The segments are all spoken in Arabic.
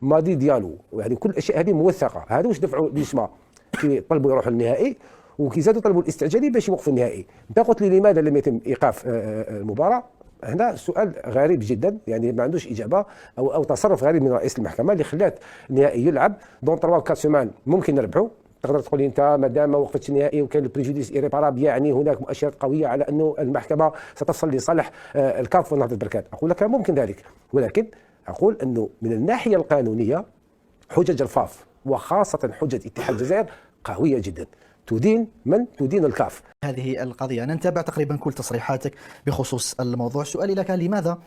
ماضي ديالو، يعني كل الاشياء هذه موثقه. هذا واش دفعوا بيسما طلبوا يروحوا للنهائي وكيزادوا طلبوا الاستعجالي باش يوقفوا النهائي. انت قلت لي لماذا لم يتم ايقاف المباراه؟ هنا سؤال غريب جدا، يعني ما عندوش اجابه او تصرف غريب من رئيس المحكمه اللي خلات النهائي يلعب دون 3 4 سيمان. ممكن نربحوا، تقدر تقول لي انت ما دام ما وقفتش النهائي وكان البريجوديس ايريبارابل، يعني هناك مؤشرات قويه على انه المحكمه ستفصل لصالح الكاف ونهضه بركان. اقول لك ممكن ذلك، ولكن اقول انه من الناحيه القانونيه حجج الفاف وخاصه حجه اتحاد الجزائر قويه جدا، تدين من تدين الكاف. هذه القضية أنا نتابع تقريبا كل تصريحاتك بخصوص الموضوع. سؤالي لك، لماذا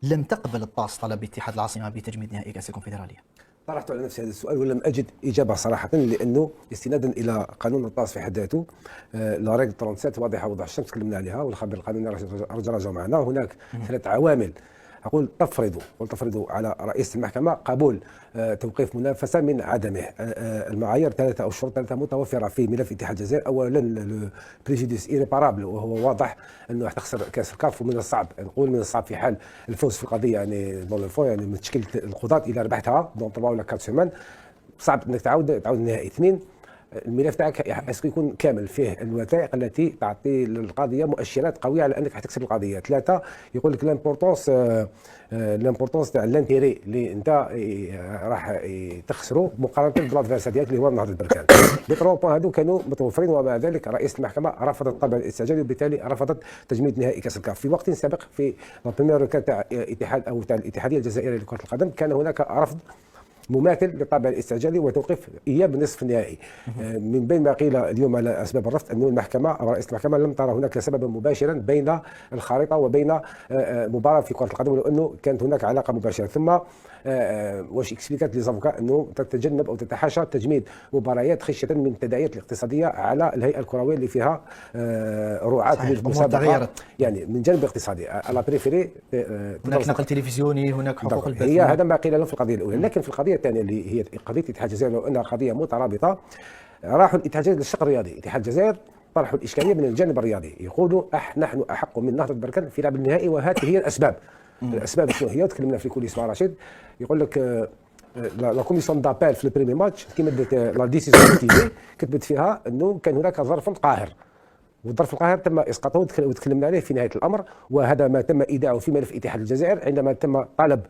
لم تقبل الطاس طلب اتحاد العاصمة بتجميد نهائي كأس الكونفدرالية؟ طرحت على نفسي هذا السؤال ولم أجد إجابة صراحة، لأنه استنادا إلى قانون الطاس في حد ذاته، لا ريغل 37 واضحة وضوح الشمس تكلمنا عليها، والخبير القانوني رجع معنا. هناك 3 عوامل أقول تفرض على رئيس المحكمة قبول توقيف منافسة من عدمه. المعايير 3 أو الشروط 3 متوفرة في ملف اتحاد الجزائر. أولا بريجوديس إيريبارابل، وهو واضح أنه تخسر كأس الكاف، ومن الصعب نقول من الصعب في حال الفوز في القضية، يعني دون لو فون، يعني من تشكيل القضاة إذا ربحتها دون 3 ولا 4 سيمان صعب أنك تعود النهائي. 2 الملف تاعك اسكو يكون كامل فيه الوثائق التي تعطي للقضيه مؤشرات قويه على انك حتكسب القضيه. 3 يقول لك لامبورطونس تاع الانتيري اللي انت راح تخسره مقارنه بالادفيرسير ديالك اللي هو نهضه بركان. لي 3 بوان هذو كانوا متوفرين، ومع ذلك رئيس المحكمه رفضت طلب الاستعجال، وبالتالي رفضت تجميد نهائي كاس الكاف. في وقت سابق في البريمير كان تاع اتحاد او تاع الاتحاديه الجزائريه لكره القدم كان هناك رفض مماثل للطابع الاستعجالي وتوقيف اياب نصف النهائي. من بين ما قيل اليوم على اسباب الرفض انه المحكمه او رئيس المحكمه لم ترى هناك سببا مباشرا بين الخارطه وبين مباراه في كره القدم، ولو انه كانت هناك علاقه مباشره. ثم واش اكسبليكات لي زافوكا انه تتجنب او تتحاشى تجميد مباريات خشيه من التداعيات الاقتصاديه على الهيئه الكرويه اللي فيها رعاة للمسابقه، يعني من جانب اقتصادي على بريفيري. هناك نقل تلفزيوني، هناك حقوق البث، هي هذا ما قيل له في القضيه الاولى. لكن في القضيه الثانيه اللي هي قضيه اتحاد الجزائر، لو انها قضيه مترابطه، راحوا الاتحاد الجزائري للشق الرياضي. اتحاد الجزائر طرحوا الاشكاليه من الجانب الرياضي، يقولوا نحن احق من نهضه بركان في لعب النهائي، وهذه هي الاسباب. الاسباب شنو هي؟ تكلمنا في كل اسماء رشيد. يقول لك لا كوميسيون دابيل في البريمي ماتش كيما بدات لا ديسيزيون تيفي كتبت فيها انه كان هناك ظرف قاهر، والظرف القاهر تم اسقاطه وتكلمنا عليه في نهايه الامر، وهذا ما تم ايداعه في ملف اتحاد الجزائر عندما تم طلب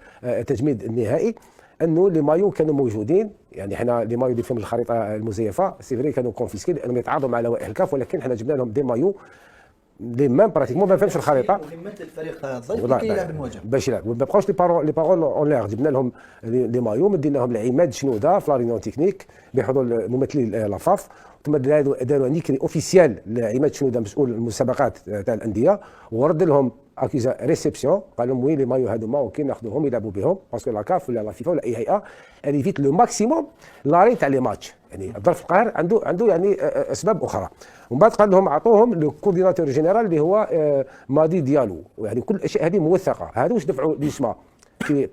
تجميد النهائي. انه لي مايو كانوا موجودين، يعني حنا لي مايو اللي فيهم الخريطه المزيفه سي فري كانوا كونفيسكي لانهم يتعاضوا مع لوائح الكاف، ولكن حنا جبنا لهم دي مايو لي مام براتيكمون ما فهمش الخريطه، مهمه الفريق الضيف كي يلعب المواجهه باش يلعب، ما بقاوش لي بارول اون لير. جبنا لهم لي مايو، مديناهم لعماد شنوده في لا ريونيون تكنيك بحضور ممثلي لافاف، ثم داروا نيكري اوفيسيال لعماد شنوده مسؤول المسابقات تاع الانديه، ورد لهم اكيزا ريسبسيون، قال لهم وي لي مايو هذوما وكي ناخذوهم يلعبوا بهم باسكو لا كاف ولا لا فيفا ولا اي هيئه اليفيت لو ماكسيموم لاري تاع لي ماتش. يعني الظرف القاهر عنده يعني اسباب اخرى. ومن بعد قال لهم عطوهم لو كورديناتور جينيرال اللي هو ماضي ديالو، يعني كل الاشياء هذه موثقه. هذا واش دفعوا بيسما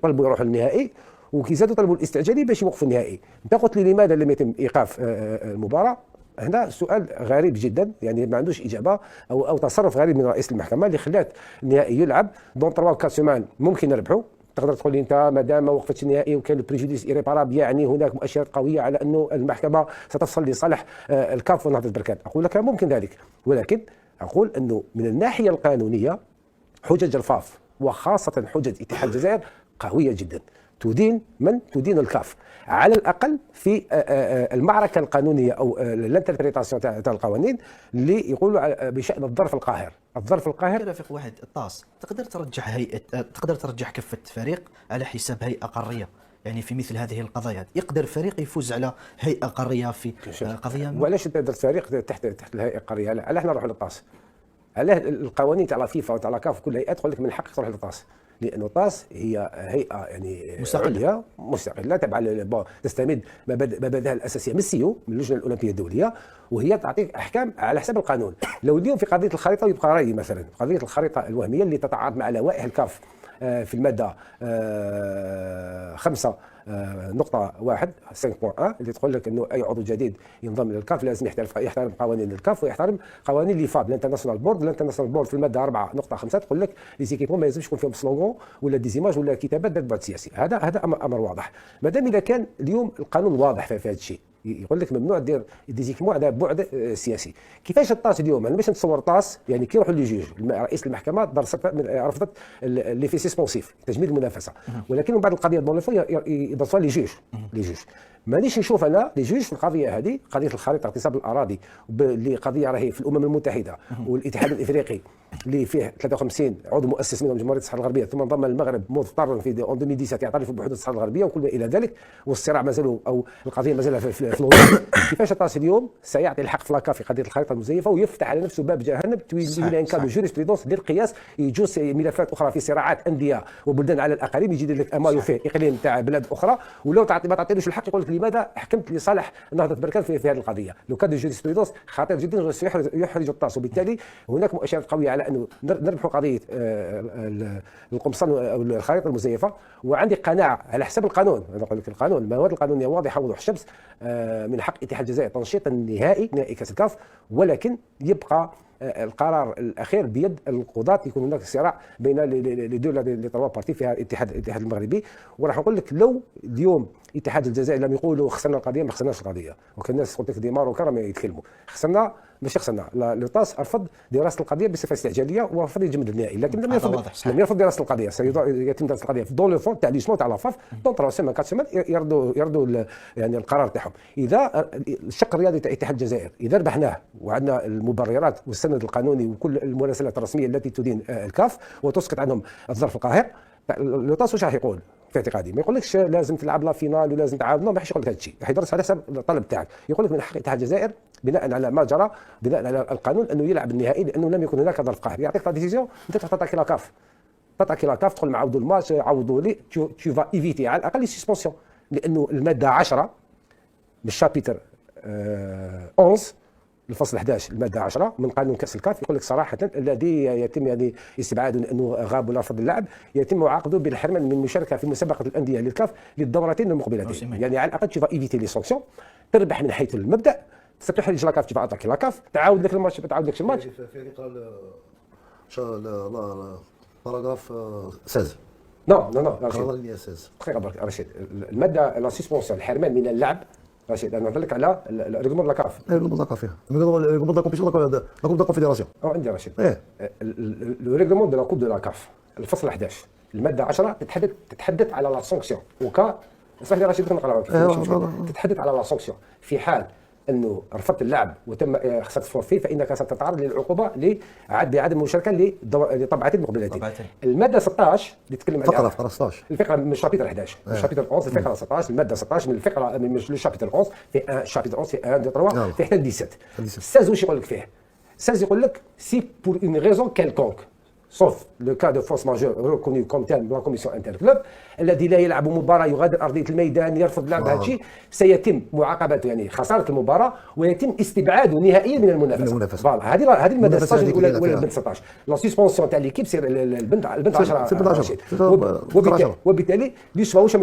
طلبوا يروحوا للنهائي وكيزادوا طلبوا الاستعجالي باش يوقفوا النهائي. انت قلت لي لماذا لم يتم ايقاف المباراه؟ هنا سؤال غريب جدا، يعني ما عندوش اجابه او تصرف غريب من رئيس المحكمه اللي خلات النهائي يلعب دون 3 4 سيمان. ممكن نربحوا، تقدر تقول لي انت ما دام ما وقفتش النهائي وكان البريجوديس ايريبارابل، يعني هناك مؤشرات قويه على انه المحكمه ستفصل لصالح الكاف ونهضه بركان. اقول لك ممكن ذلك، ولكن اقول انه من الناحيه القانونيه حجج الفاف وخاصه حجج اتحاد الجزائر قويه جدا، تدين من تدين الكاف على الاقل في المعركه القانونيه او الانتربريتاسيون تاع القوانين اللي يقولوا بشان الظرف القاهر. الظرف القاهر رفيق واحد الطاس، تقدر ترجح كفه فريق على حساب هيئه قاريه، يعني في مثل هذه القضايا يقدر فريق يفوز على هيئه قاريه في قضيه. وعلاش انت درت فريق تحت الهيئه القاريه؟ علاه احنا نروحوا للطاس؟ علاه القوانين تاع فيفا وتاع كاف كل هيئات تقول لك من حقك تروح للطاس؟ لانه طاس هي هيئه يعني مستقله مستقله تابعه تستمد مبادئها الاساسيه من السيو من اللجنه الاولمبيه الدوليه، وهي تعطيك احكام على حسب القانون. لو اليوم في قضيه الخريطه يبقى رايي مثلا قضيه الخريطه الوهميه اللي تتعارض مع لوائح الكاف في الماده 5 نقطه 1 5.1 اللي تقول لك انه اي عضو جديد ينضم للكاف لازم يحترم قوانين الكاف ويحترم قوانين ليفاب الانترناسيونال بورد. الانترناسيونال بورد في الماده 4.5 تقول لك لي زيكيبمون ما يلزمش يكون فيهم سلوغون ولا ديزيماج ولا كتابات ذات بعد سياسي. هذا امر واضح. مادام اذا كان اليوم القانون واضح في هذا الشيء يقول لك ممنوع دير ديزيكمون على بعد سياسي. كيفاش الطاس اليوم انا باش نتصور طاس يعني كي يروحوا لي جوج رئيس المحكمه رفضت لي في سيسبونسيف تجميد المنافسه، ولكن من بعد القضيه دون يدرسوها لي جوج. مانيش نشوف انا لي جوج في القضيه هذه قضيه الخريطه اغتصاب الاراضي اللي قضيه راهي في الامم المتحده والاتحاد الافريقي اللي فيه 53 عضو مؤسس منهم جمهوريه الصحراء الغربيه ثم انضم المغرب مضطرا في 2017 يعترف بحدود الصحراء الغربيه وكل ما الى ذلك، والصراع مازال او القضيه مازال في الوضع. كيفاش طاس اليوم سيعطي الحق في لاكا في قضيه الخريطه المزيفه ويفتح على نفسه باب جهنم تويلي ان كان جوريسبريدونس ديال القياس يجوز ملفات اخرى في صراعات انديه وبلدان على الاقاليم يجي يدير لك امال فيه اقليم تاع بلاد اخرى ولو ما تعطيلوش الحق يقول لك لماذا حكمت لصالح نهضه بركان في هذه القضيه. لو كان جوريسبريدونس خطير جدا سيحرج الطاس، وبالتالي هناك مؤشرات قويه على انه نربحوا قضيه القمصان او الخريطه المزيفه. وعندي قناعه على حسب القانون، انا نقول لك القانون المواد القانونيه واضحه وضوح الشمس، من حق اتحاد الجزائر تنشيط نهائي كاس الكاف، ولكن يبقى القرار الاخير بيد القضاة. يكون هناك صراع بين لي دو لي تروا بارتي فيها الاتحاد المغربي. وراح نقول لك لو اليوم اتحاد الجزائر لم يقولوا خسرنا القضيه ما خسرناش القضيه، وكان الناس قلت لك دي ماروكا راهم يتكلموا خسرنا ماشي خسرنا. لو طاس رفض دراسه القضيه بصفه استعجاليه ورفض يجمد النهائي، لكن لم يرفض دراسه القضيه. يتم دراسه القضيه في دون لو فون تاع لي شنو تاع لافاف دون 3 سيمان 4 سيمان يردوا يعني القرار تاعهم. اذا الشق الرياضي تاع اتحاد الجزائر اذا ربحناه وعندنا المبررات والسند القانوني وكل المراسلات الرسميه التي تدين الكاف وتسقط عنهم الظرف القاهر، لو طاس واش راح يقول؟ في اعتقادي ما يقولكش لازم تلعب لا فينال ولازم تعاود، ما راحش يقول لك هذا الشيء، راح يدرس على حسب الطلب تاعك. يقول لك من حق اتحاد الجزائر بناء على ما جرى بناء على القانون انه يلعب النهائي لانه لم يكن هناك ظرف قاهر. يعطيك لا ديسيزيون انت تعطيك لاكاف، تعطيك لاكاف تقول عاودوا الماتش عوضوا لي تو فا ايفيتي على الاقل سسبونسيون، لانه الماده 10 من الشابيتر 11 الفصل 11 الماده 10 من قانون كاس الكاف يقول لك صراحه الذي يتم يعني استبعاده لانه غاب ولا رفض اللعب يتم معاقبته بالحرمان من المشاركه في مسابقه الانديه للكاف للدورتين المقبلتين. يعني على الاقل تشوف ايفيتي لي سانكسيون، تربح من حيث المبدا، ستحرج لاكاف تشوف اتاكي لاكاف تعاود لك الماتش تعاود لك الماتش. في قال باراغراف 16 نو دقيقه برك رشيد، الماده لا سسبونسيون الحرمان من اللعب رشيد انا نهضر لك على الريغمون لاكاف. الريغمون لاكاف فيها الريغمون دا كومبيسيون دا كونفيدراسيون. عندي رشيد لو ريغمون دو لا كوب دو لاكاف الفصل 11 الماده 10 تتحدث على لا سانكسيون وكا صح لي رشيد نقراها تتحدث على لا سانكسيون في حال انه رفضت اللعب وتم خسرت الفورفي فانك ستتعرض للعقوبه بعدم المشاركه لطبعتين مقبلتين. الماده 16 اللي تتكلم عليها فقره 16 الفقره من الشابيتر 11 الشابيتر 11 الفقره 16 الماده 16 من الفقره من الشابيتر 11 في شابيتر 11 في 1 2 3 في حتى 17 16 واش يقول لك فيه؟ 16 يقول لك سي بور اون ريزون كالكونك sauf le cas de force majeure reconnu comme tel dans la commission interclub الذي لا يلعب مباراه يغادر ارضيه الميدان يرفض لعب هذا الشيء سيتم معاقبته يعني خساره المباراه ويتم استبعاده نهائيا من المنافسه. فوالا هذه الماده 16 ولا البنت 16 لا سسبونسيون تاع ليكيب سير البنت 10 وبالتالي لي سوا واش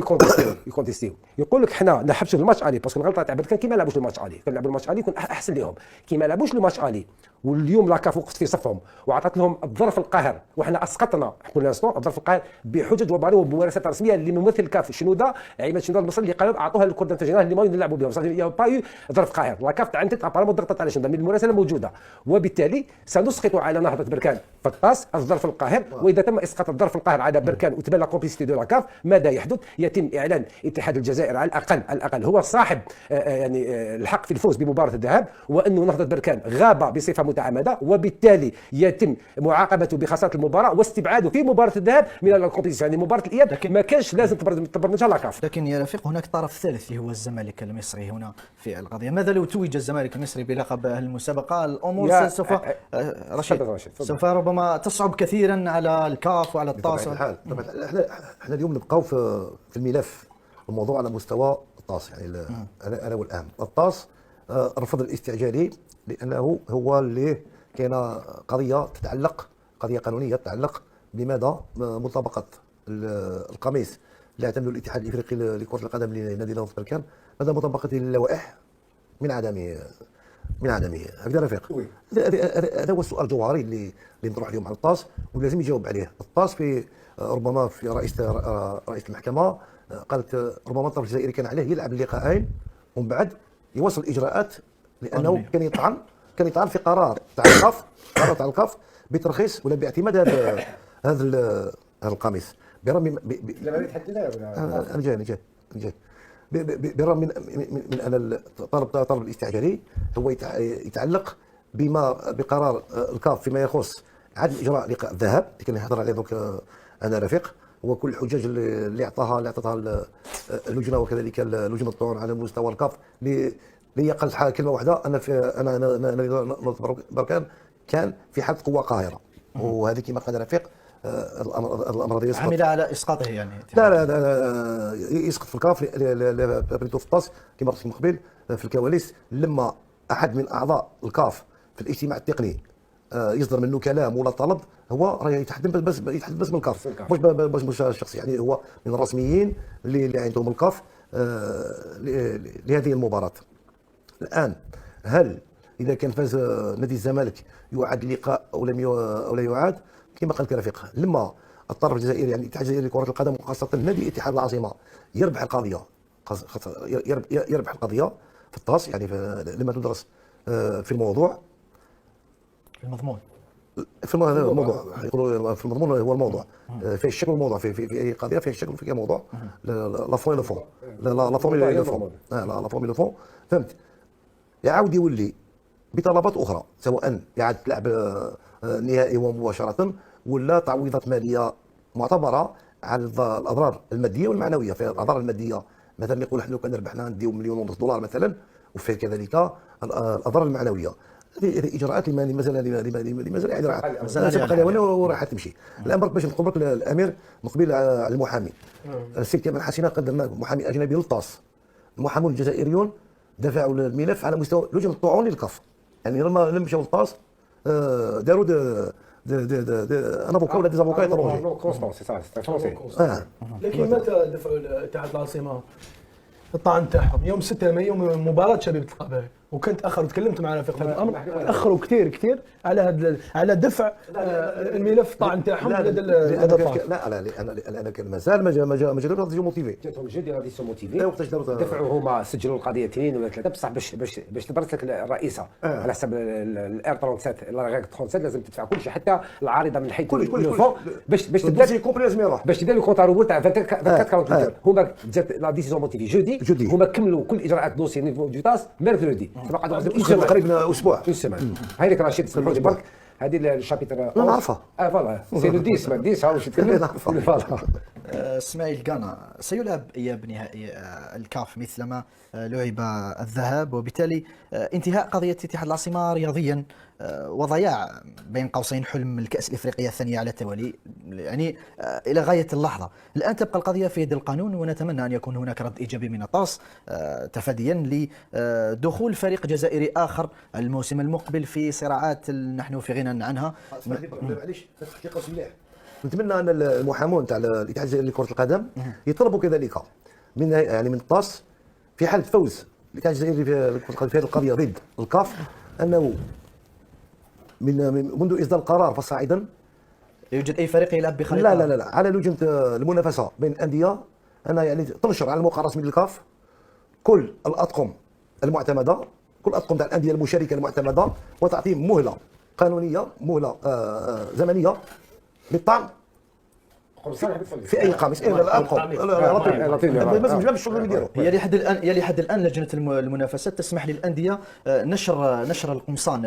يكونتيستيو يقول لك حنا نحبسوا الماتش الي باسكو الغلطه تاع بركان كيما لعبوش الماتش الي كان لعبوا الماتش الي يكون احسن لهم كيما لعبوش الماتش الي واليوم لاكاف وقفت في صفهم وعطت لهم الظرف القاهر وحنا اسقطنا قلنا الظرف القاهر بحجج وممارسات رسميه اللي ممثل كاف شنوده عماد شنوده المصري اللي قالوا اعطوها للكورديناتور جينيرال اللي ما يلعبوا بهم صح يا با ظرف قاهر لاكاف تعندت ابارامون ضغطت على شنوده من المراسله موجوده وبالتالي سنسقط على نهضه بركان في الطاس الظرف القاهر واذا تم اسقاط الظرف القاهر على بركان وتبان لا كومبليسيتي دو لاكاف ماذا يحدث؟ يتم اعلان اتحاد الجزائر على الاقل هو صاحب يعني الحق في الفوز بمباراه الذهاب وانه نهضه بركان غاب بصفه متعمده وبالتالي يتم معاقبته بخساره المباراه واستبعاده في مباراه الذهاب من الكومبيتيسيون يعني مباراه الاياب ما كانش لازم تبرمجها لاكاف. لكن يا رفيق هناك طرف ثالث اللي هو الزمالك المصري هنا في القضيه. ماذا لو توج الزمالك المصري بلقب المسابقه؟ الامور سوف سوف ربما تصعب كثيرا على الكاف وعلى الطاس. طبعا احنا اليوم نبقاو في الملف الموضوع على مستوى الطاس يعني انا والاهم الطاس رفض الاستعجالي لانه هو اللي كاينه قضيه قانونيه تتعلق بمدى مطابقه القميص اللي اعتمدوا الاتحاد الافريقي لكره القدم لنادي نهضه بركان مدى مطابقته للوائح من عدمه هكذا رفيق. هذا هو السؤال الجوهري اللي نطرح اليوم على الطاس ولازم يجاوب عليه الطاس. في ربما في رئيس المحكمه قالت ربما الطرف الجزائري كان عليه يلعب اللقاءين ومن بعد يواصل الاجراءات، لانه كان يطعن في قرار تاع القاف بترخيص ولا باعتماد هذا القميص برغم انا جاي بالرغم من ان طلب الاستعجالي هو يتعلق بقرار الكاف فيما يخص عدم اجراء لقاء الذهاب اللي كان يهضر عليه دوك انا رفيق، وكل الحجج اللي اعطتها اللجنه وكذلك لجنه الطعون على مستوى الكاف اللي هي قالت كلمه واحده، انا بركان كان في حاله قوه قاهره، وهذه كما قال رفيق الامر هذا يسقط. عمل على اسقاطه يعني. لا يسقط في الكاف بريتو في الطاس كما قلت من قبل في الكواليس، لما احد من اعضاء الكاف في الاجتماع التقني يصدر منه كلام ولا طلب، هو راه يتحدث بس من الكاف مش الشخصي، يعني هو من الرسميين اللي عندهم الكاف لهذه المباراه. الان هل اذا كان فاز نادي الزمالك يعاد اللقاء او لا يعاد؟ كما قال رفيق، لما الطرف الجزائري يعني الاتحاد الجزائري لكره القدم وخاصه نادي اتحاد العاصمه يربح القضيه في الطاس، يعني لما تدرس في الموضوع المضمون يقولوا في المضمون هو الموضوع، فيه الشك والموضوع في اي قضيه فيه الشك وفيه موضوع، لا فون لو فون لا فون لو فون فهمت، يعاود يولي بطلبات اخرى سواء يعاد تلعب نهائي ومباشره ولا تعويضات ماليه معتبره على الاضرار الماديه والمعنويه. في الاضرار الماديه مثلا يقول احنا لو كان ربحنا نديو $1.5 مليون مثلا، وفي كذلك الاضرار المعنويه. هذه اجراءات اللي مازال اجراءات سبق لها وراح تمشي. الان برك باش نقول لك الامير مقبل على المحامي السيد كمال حسينه قدمنا محامي اجنبي للطاس. المحامون الجزائريون دفعوا الملف على مستوى لجنه الطعون للكاف، يعني لما مشاو للطاس داروا ان افوكا ولا ديزافوكا يطرونجي. لكن متى دفعوا اتحاد العاصمه الطعن تاعهم؟ يوم 6 مايو يوم مباراه شبيبه القبائل، وكنت تاخر وتكلمت مع رفيق في هذا الامر، تاخروا كثير على دفع الملف طعن تاعهم لدى الطاس. لا انا كان مازال ما جاوش ديجو موتيفي، جاتهم جدي راديسيون موتيفي دفعوا هما سجلوا القضيه 2 ولا 3 بصح باش تبرز لك الرئيسه على حسب الار 37 لا 37 لازم تدفع كل شيء حتى العارضه من حيث الفون باش تبدا لو كونت روبور تاع 24 هما جات لا ديسيزيون موتيفي جودي هما كملوا كل اجراءات دوسي نيفو دو تاس ميركودي تقريبا اسبوع هاي لك رشيد سمحوا لي برك هذه الشابيتر نعرفها فوالا سي لو 10 هاو نتكلم فوالا. اسماعيل قانا سيلعب اياب نهائي الكاف مثلما لعب الذهاب، وبالتالي انتهاء قضيه اتحاد العاصمه رياضيا وضياع بين قوسين حلم الكأس الإفريقية الثانية على التوالي، يعني إلى غاية اللحظة. الآن تبقى القضية في يد القانون، ونتمنى أن يكون هناك رد إيجابي من الطاس تفاديا لدخول فريق جزائري آخر الموسم المقبل في صراعات نحن في غنى عنها. معليش تحقيق مليح. نتمنى أن المحامون تاع الاتحاد الجزائري لكرة القدم يطلبوا كذلك من الطاس في حالة فوز الاتحاد الجزائري في هذه القضية ضد الكاف أنه منذ إصدار القرار فصاعدا يوجد أي فريق يلعب بخريطة؟ لا على لجنة المنافسة بين الأندية أنا يعني تنشر على الموقع الرسمي للكاف كل الأطقم المعتمدة، كل الأطقم تاع الأندية المشاركة المعتمدة، وتعطيهم مهلة قانونية مهلة زمنية للطعن في اي قاموس هي لحد الان لجنه المنافسات تسمح للانديه نشر القمصان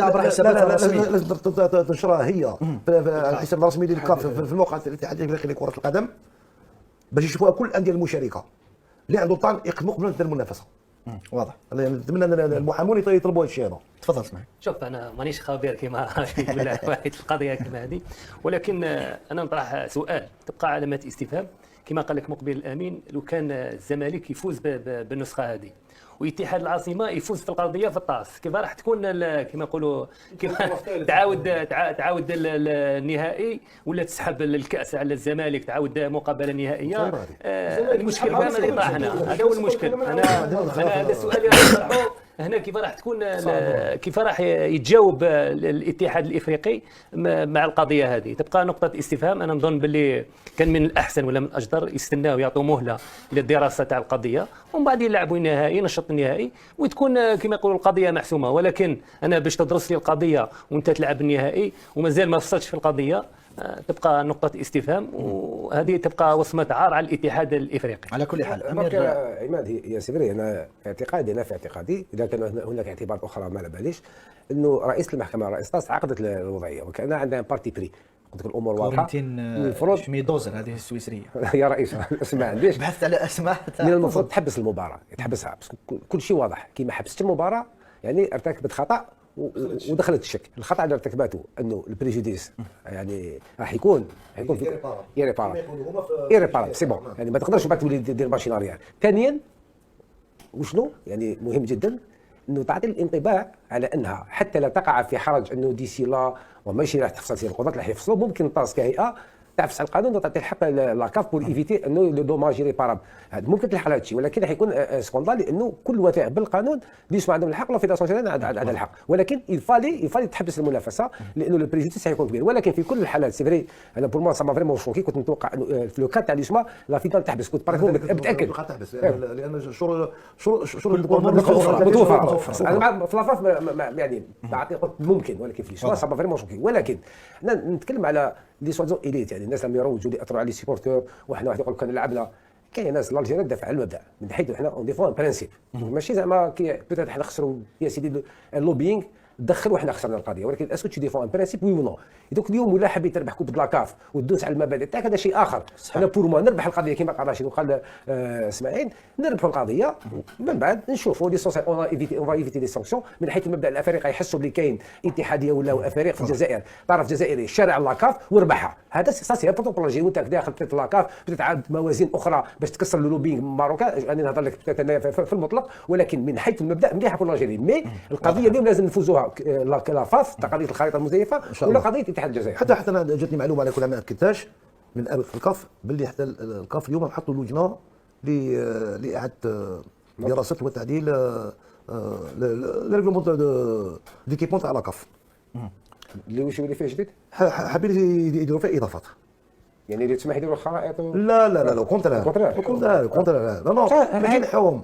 عبر حساباتها الرسميه. لازم تنشرها هي في الحساب الرسمي للكاف في الموقع الاتحاد الافريقي لكره القدم باش يشوفوها كل الانديه المشاركه اللي عنده طعن يقدموا قبل المنافسه. واضح. نتمنى ان المحامون يطلبوا هذا الشيء هذا. تفضل اسمع. شوف انا مانيش خبير كما يقول واحد في القضيه كما هذه، ولكن انا نطرح سؤال تبقى علامه استفهام كما قال لك مقبل الامين. لو كان الزمالك يفوز بالنسخه هذه واتحاد العاصمه يفوز في القضيه في الطاس، كيف راح تكون كما نقولوا كيف تعاود النهائي، ولا تسحب الكاس على الزمالك، تعاود مقابله نهائيه. المشكل كامل اللي طاح هنا، هذا هو المشكل. انا هذا السؤال اللي راح نطرحه هنا، كيف راح تكون كيف راح يتجاوب الاتحاد الافريقي مع القضيه هذه؟ تبقى نقطه استفهام. انا نظن باللي كان من الاحسن ولا من الاجدر يستناو يعطوا مهله للدراسه تاع القضيه، ومن بعد يلعبوا النهائي، نشط النهائي، وتكون كما يقولوا القضيه محسومه. ولكن انا باش تدرس لي القضيه وانت تلعب النهائي ومازال ما فصلتش في القضيه، تبقى نقطة استفهام، وهذه تبقى وصمة عار على الاتحاد الافريقي. على كل حال عماد يا سيدي، انا في اعتقادي اذا كان هناك اعتبارات اخرى ما على باليش، انه رئيس المحكمة رئيس طاس عقدت الوضعية وكان عندها بارتي بري، قلت لك الامور واضحه. المفروض شميدوزر هذه السويسريه يا رئيس اسمع عنديش بحثت على اسماء. من المفروض تحبس المباراة، تحبسها، كل شيء واضح. كي ما حبست المباراة يعني ارتكبت خطأ ودخلت الشك. الخطا اللي ارتكبته انه البريجوديس يعني راح يكون في ايريبارابل سي بون، يعني ما تقدرش بعد تولي دير ماشين اريال. ثانيا وشنو يعني مهم جدا انه تعطي الانطباع على انها حتى لا تقع في حرج انه ديسي لا وماشي راح تفصل فيه القضاة، راح يفصلوا. ممكن طاس كهيئه تعفس على القانون وتعطي الحق لاكاف بور ايفيتي انه لو دوماج ريبارابل. هذا ممكن تلحق هذا الشيء، ولكن راح يكون سكوندال لانه كل وثائق بالقانون اللي يسمع عندهم الحق، ولا فيدراسيون جينيرال عندها الحق. ولكن يفالي تحبس المنافسه لانه البريجوديس سيكون كبير. ولكن في كل الحالات سي فري، انا بور موا سا ما فريمون شوكي، كنت متوقع انه في لو كان تاع اليسما لا فيدال تحبس، كنت متاكد تحبس لان شروط متوفره. انا في لافاف يعني بعطي ممكن، ولكن في اليسما سا ما فريمون شوكي. ولكن نتكلم على لي سوازون اليت، يعني الناس اللي يروجوا اللي ياثروا على لي سيبورتور، واحد يقول لك انا لعبنا. كاين ناس الجيريا تدافع على المبدا من حيث حنا اون ديفون برانسيب، ماشي زعما كي بيتيت حنا نخسروا يا سيدي اللوبينغ دخل وحنا خسرنا القضيه، ولكن اسكو تي ديفون ان برانسيب وي ونو. دوك اليوم ولا حبيت تربح كوب دلاكاف وتدوس على المبادئ تاعك، هذا شيء اخر. انا بور موا نربح القضيه كما قال رشيد وقال اسماعيل، نربحوا القضيه من بعد نشوفوا لي سونسي اون ايفيتي لي سانكسيون من حيث المبدا. الافارقه يحسوا بلي كاين اتحاديه ولا افارقه في الجزائر، طرف جزائري شارع لاكاف وربحها. هذا سي امبورطون بور لاجي، وانت داخل في لاكاف بتتعاد موازين اخرى باش تكسر اللوبينغ ماروكان. انا نهضر لك في المطلق، ولكن من حيث المبدا مليحه بور لاجيري. مي القضيه اليوم لازم نفوزوها لافاف، قضيه الخريطه المزيفه ولا قضيه اتحاد الجزائر. حتى انا جاتني معلومه على كل ما اكدتهاش من في الكاف باللي حتى الكاف اليوم حطوا لجنه لاعاده دراسه وتعديل الريغلومون ديكيبون تاع لاكاف اللي واش يولي فيه جديد. حابين يديروا فيه اضافات، يعني اللي تسمح يديروا الخرائط لا كونترا لا ماشي نحوهم.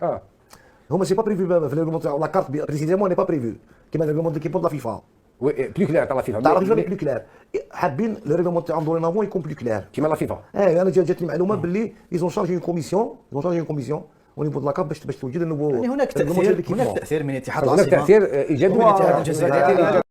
هما سي با بريفي في الريغلومون تاع لا كارت بريسيزيمون ني با بريفي كيما الريغلومون ديكيبون لا فيفا بلو كلير تاع لا فيفا. تعرف شنو بلو كلير؟ حابين لو ريغلومون تاعهم دورينافون يكون بلو كلير كيما لا فيفا. انا جاتني معلومه باللي يزون شارجي كوميسيون باش توجد النبوه. يعني هناك تاثير من اتحاد العاصمه، هناك تاثير ايجابي من الاتحاد الجزائري.